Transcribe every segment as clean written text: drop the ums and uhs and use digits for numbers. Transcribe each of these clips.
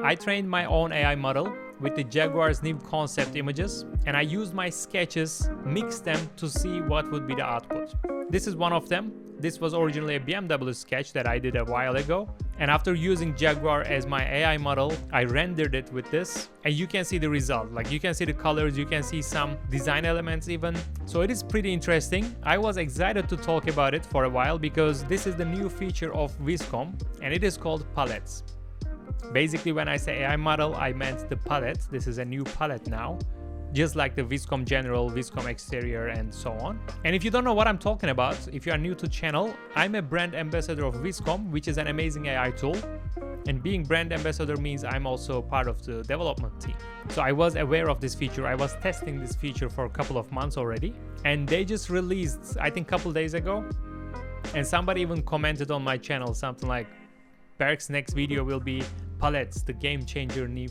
I trained my own AI model with the Jaguar's new concept images, and I used my sketches, mixed them to see what would be the output. This is one of them. This was originally a BMW sketch that I did a while ago, and after using Jaguar as my AI model, I rendered it with this, and you can see the result. Like, you can see the colors, you can see some design elements even. So it is pretty interesting. I was excited to talk about it for a while because this is the new feature of Viscom, and it is called palettes. Basically, when I say AI model, I meant the palette. This is a new palette now, just like the Viscom General, Viscom Exterior, and so on. And if you don't know what I'm talking about, if you are new to the channel, I'm a brand ambassador of Viscom, which is an amazing AI tool. And being brand ambassador means I'm also part of the development team. So I was aware of this feature. I was testing this feature for a couple of months already. And they just released, I think, a couple days ago. And somebody even commented on my channel something like, Berk's next video will be palettes, the game-changing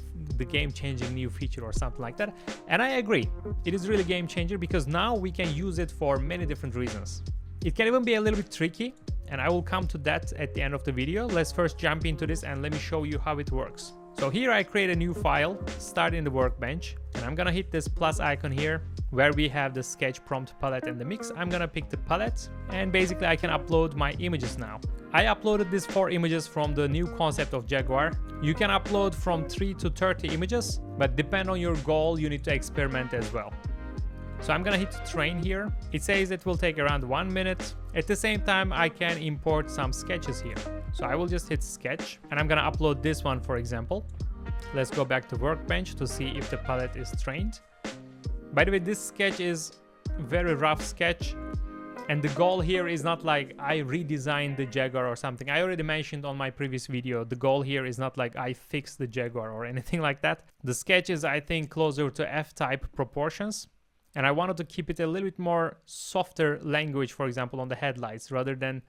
new feature or something like that. And I agree. It is really game-changer because now we can use it for many different reasons. It can even be a little bit tricky, and I will come to that at the end of the video. Let's first jump into this and let me show you how it works. So here I create a new file, start in the workbench, and I'm gonna hit this plus icon here where we have the sketch prompt palette and the mix. I'm gonna pick the palette, and basically I can upload my images now. I uploaded these 4 images from the new concept of Jaguar. You can upload from 3 to 30 images, but depend on your goal, you need to experiment as well. So I'm gonna hit train here. It says it will take around 1 minute. At the same time, I can import some sketches here. So I will just hit sketch, and I'm gonna upload this one, for example. Let's go back to workbench to see if the palette is trained. By the way, this sketch is a very rough sketch. And the goal here is not like I redesigned the Jaguar or something. I already mentioned on my previous video, the goal here is not like I fixed the Jaguar or anything like that. The sketch is, I think, closer to F-type proportions. And I wanted to keep it a little bit more softer language, for example, on the headlights, rather than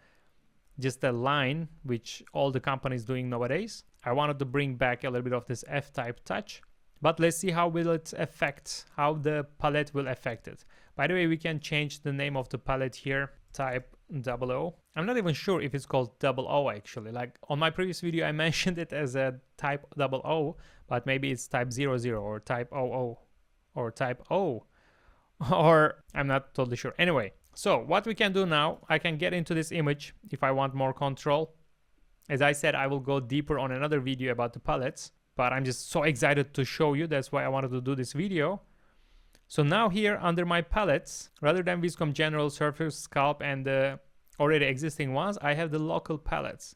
just a line, which all the companies doing nowadays. I wanted to bring back a little bit of this F-type touch. But let's see how will it affect, how the palette will affect it. By the way, we can change the name of the palette here, type 00. I'm not even sure if it's called 00 actually. Like on my previous video, I mentioned it as a type 00, but maybe it's type 00 or type 00 or type O, or I'm not totally sure. Anyway, so what we can do now, I can get into this image if I want more control. As I said, I will go deeper on another video about the palettes, but I'm just so excited to show you. That's why I wanted to do this video. So now here under my palettes, rather than Viscom General, Surface, Sculpt, and the already existing ones, I have the local palettes.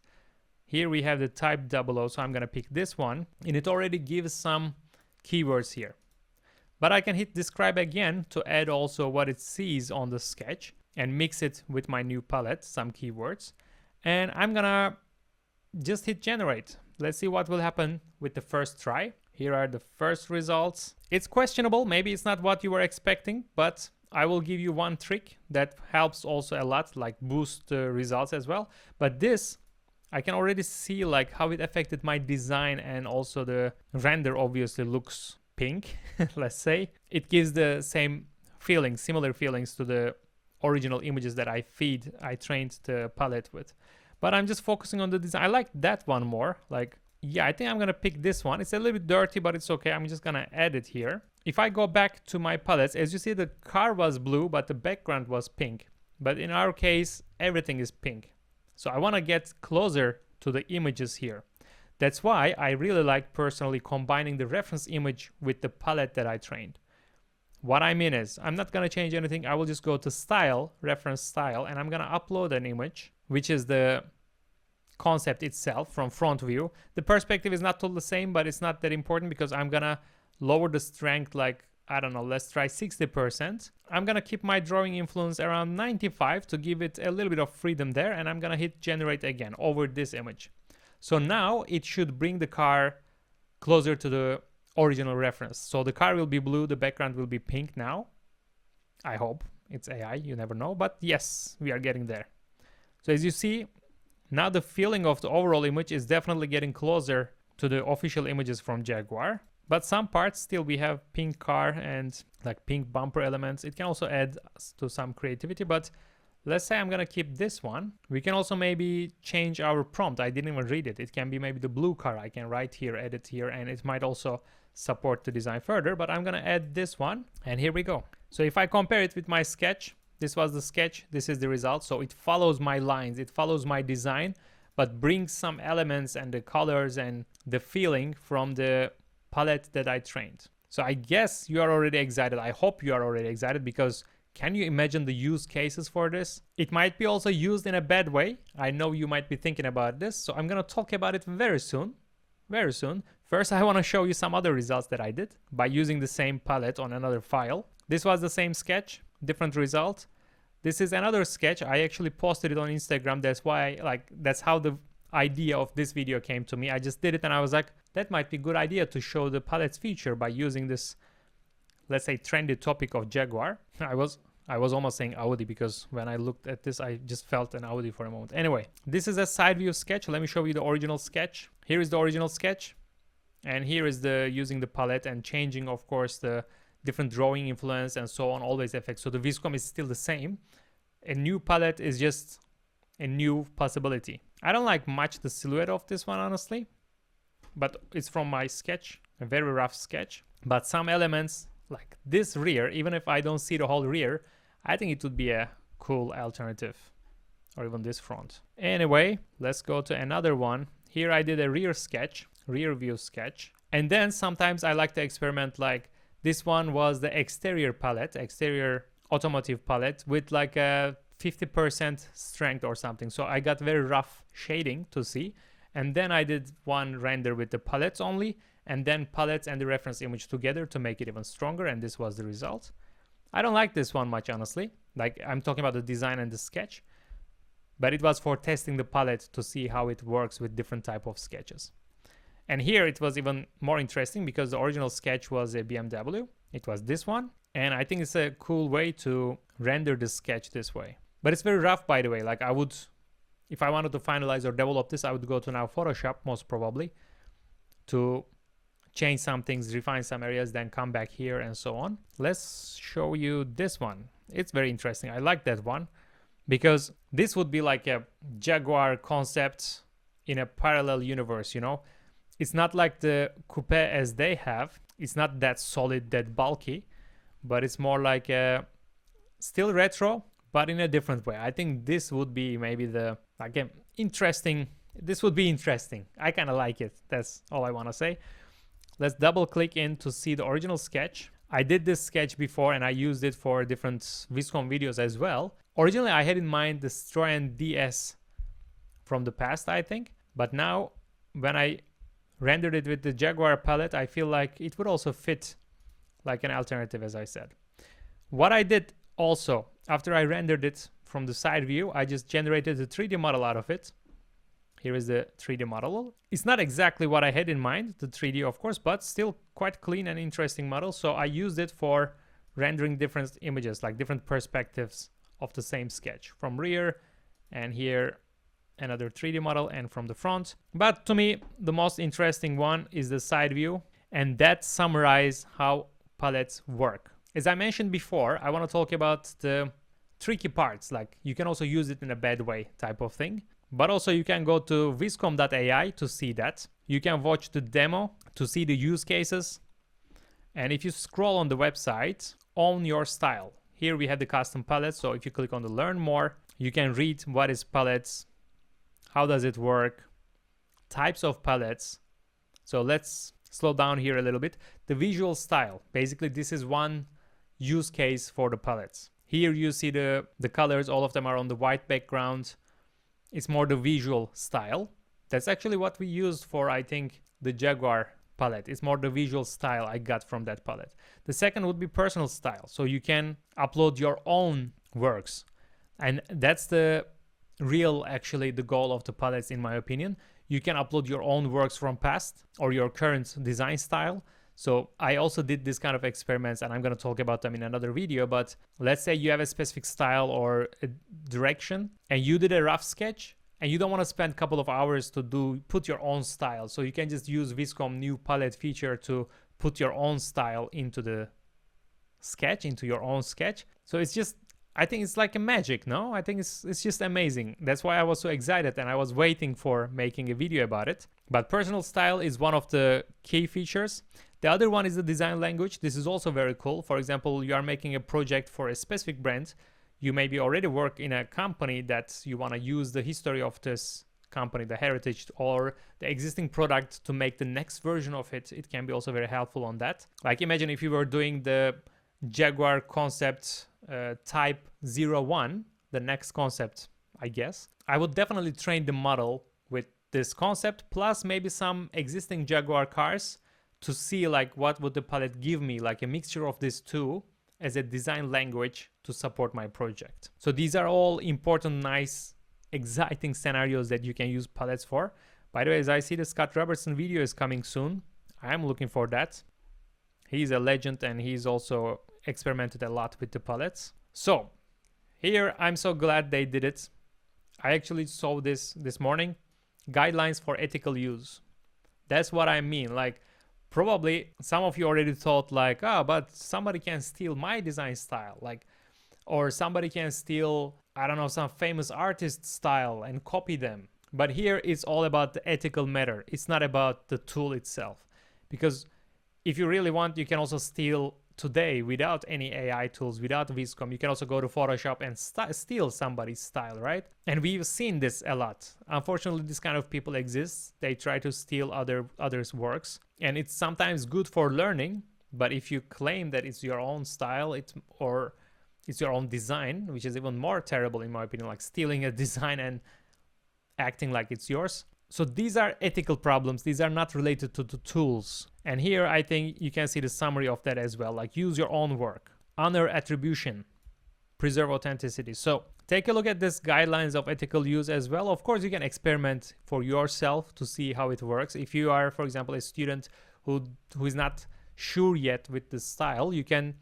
Here we have the type 00, so I'm gonna pick this one, and it already gives some keywords here. But I can hit describe again to add also what it sees on the sketch and mix it with my new palette, some keywords. And I'm gonna just hit generate. Let's see what will happen with the first try. Here are the first results. It's questionable, maybe it's not what you were expecting, but I will give you one trick that helps also a lot, like boost the results as well. But this, I can already see like how it affected my design, and also the render obviously looks pink, let's say. It gives the same feelings, similar feelings to the original images that I trained the palette with. But I'm just focusing on the design. I like that one more. Like, yeah, I think I'm gonna pick this one. It's a little bit dirty, but it's okay. I'm just gonna add it here. If I go back to my palettes, as you see, the car was blue, but the background was pink. But in our case, everything is pink. So I wanna get closer to the images here. That's why I really like personally combining the reference image with the palette that I trained. What I mean is, I'm not gonna change anything. I will just go to style, reference style, and I'm gonna upload an image, which is the concept itself from front view. The perspective is not totally the same, but it's not that important because I'm gonna lower the strength, like, I don't know, let's try 60%. I'm gonna keep my drawing influence around 95 to give it a little bit of freedom there, and I'm gonna hit generate again over this image. So now it should bring the car closer to the original reference. So the car will be blue, the background will be pink now. I hope. It's AI, you never know, but yes, we are getting there. So as you see, now the feeling of the overall image is definitely getting closer to the official images from Jaguar. But some parts still we have pink car and like pink bumper elements. It can also add to some creativity, but let's say I'm gonna keep this one. We can also maybe change our prompt. I didn't even read it. It can be maybe the blue car. I can write here, edit here, and it might also support the design further, but I'm gonna add this one, and here we go. So if I compare it with my sketch, this was the sketch, this is the result. So it follows my lines, it follows my design, but brings some elements and the colors and the feeling from the palette that I trained. So I guess you are already excited. I hope you are already excited, because can you imagine the use cases for this? It might be also used in a bad way. I know you might be thinking about this, so I'm gonna talk about it very soon. Very soon. First, I want to show you some other results that I did by using the same palette on another file. This was the same sketch, different result. This is another sketch. I actually posted it on Instagram. That's why, that's how the idea of this video came to me. I just did it and I was like, that might be a good idea to show the palette's feature by using this, let's say, trendy topic of Jaguar. I was almost saying Audi, because when I looked at this, I just felt an Audi for a moment. Anyway, this is a side view sketch. Let me show you the original sketch. Here is the original sketch. And here is the using the palette and changing, of course, the different drawing influence and so on, always effects. So the viscom is still the same. A new palette is just a new possibility. I don't like much the silhouette of this one, honestly, but it's from my sketch, a very rough sketch. But some elements like this rear, even if I don't see the whole rear, I think it would be a cool alternative, or even this front. Anyway, let's go to another one. Here I did a rear sketch, rear view sketch. And then sometimes I like to experiment, like this one was the exterior palette, exterior automotive palette with like a 50% strength or something. So I got very rough shading to see. And then I did one render with the palettes only, and then palettes and the reference image together to make it even stronger. And this was the result. I don't like this one much, honestly. Like, I'm talking about the design and the sketch, but it was for testing the palette to see how it works with different type of sketches. And here it was even more interesting, because the original sketch was a BMW. It was this one. And I think it's a cool way to render the sketch this way. But it's very rough, by the way. Like, I would, if I wanted to finalize or develop this, I would go to now Photoshop, most probably, to change some things, refine some areas, then come back here and so on. Let's show you this one. It's very interesting. I like that one, because this would be like a Jaguar concept in a parallel universe, you know? It's not like the coupe as they have. It's not that solid, that bulky, but it's more like a still retro, but in a different way. I think this would be maybe the, again, interesting. This would be interesting. I kind of like it. That's all I want to say. Let's double click in to see the original sketch. I did this sketch before and I used it for different Viscom videos as well. Originally, I had in mind the Citroen DS from the past, I think. But now, when I rendered it with the Jaguar palette, I feel like it would also fit like an alternative, as I said. What I did also, after I rendered it from the side view, I just generated a 3D model out of it. Here is the 3D model. It's not exactly what I had in mind, the 3D of course, but still quite clean and interesting model. So I used it for rendering different images, like different perspectives of the same sketch, from rear, and here another 3D model, and from the front. But to me, the most interesting one is the side view, and that summarizes how palettes work. As I mentioned before, I want to talk about the tricky parts, like you can also use it in a bad way type of thing. But also you can go to viscom.ai to see that. You can watch the demo to see the use cases. And if you scroll on the website, own your style. Here we have the custom palettes. So if you click on the learn more, you can read what is palettes, how does it work, types of palettes. So let's slow down here a little bit. The visual style. Basically, this is one use case for the palettes. Here you see the colors, all of them are on the white background. It's more the visual style. That's actually what we used for, I think, the Jaguar palette. It's more the visual style I got from that palette. The second would be personal style. So you can upload your own works. And that's the real, actually, the goal of the palettes, in my opinion. You can upload your own works from past or your current design style. So I also did this kind of experiments, and I'm going to talk about them in another video. But let's say you have a specific style or a direction and you did a rough sketch and you don't want to spend a couple of hours to put your own style. So you can just use Viscom new palette feature to put your own style into the sketch, into your own sketch. So it's just I think it's like a magic, no? I think it's just amazing. That's why I was so excited and I was waiting for making a video about it. But personal style is one of the key features. The other one is the design language. This is also very cool. For example, you are making a project for a specific brand. You maybe already work in a company that you want to use the history of this company, the heritage or the existing product to make the next version of it. It can be also very helpful on that. Like imagine if you were doing the Jaguar Concept Type 01, the next concept, I guess. I would definitely train the model with this concept plus maybe some existing Jaguar cars to see like what would the palette give me, like a mixture of these two as a design language to support my project. So these are all important, nice, exciting scenarios that you can use palettes for. By the way, as I see the Scott Robertson video is coming soon, I'm looking for that. He's a legend and he's also experimented a lot with the palettes. So here I'm so glad they did it. I actually saw this morning. Guidelines for ethical use. That's what I mean. Like probably some of you already thought like, oh, but somebody can steal my design style. Like, or somebody can steal, I don't know, some famous artist's style and copy them. But here it's all about the ethical matter. It's not about the tool itself. Because if you really want, you can also steal today without any AI tools, without Viscom. You can also go to Photoshop and steal somebody's style, right? And we've seen this a lot. Unfortunately, this kind of people exist. They try to steal others' works. And it's sometimes good for learning, but if you claim that it's your own style, or it's your own design, which is even more terrible in my opinion, like stealing a design and acting like it's yours. So these are ethical problems. These are not related to the tools. And here I think you can see the summary of that as well. Like use your own work, honor attribution, preserve authenticity. So take a look at this guidelines of ethical use as well. Of course, you can experiment for yourself to see how it works. If you are, for example, a student who is not sure yet with the style, you can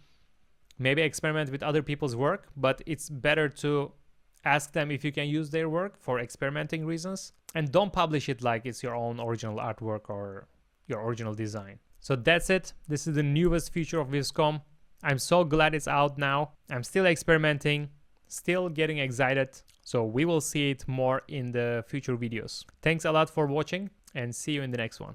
maybe experiment with other people's work, but it's better to ask them if you can use their work for experimenting reasons, and don't publish it like it's your own original artwork or your original design. So that's it. This is the newest feature of Viscom. I'm so glad it's out now. I'm still experimenting, still getting excited. So we will see it more in the future videos. Thanks a lot for watching and see you in the next one.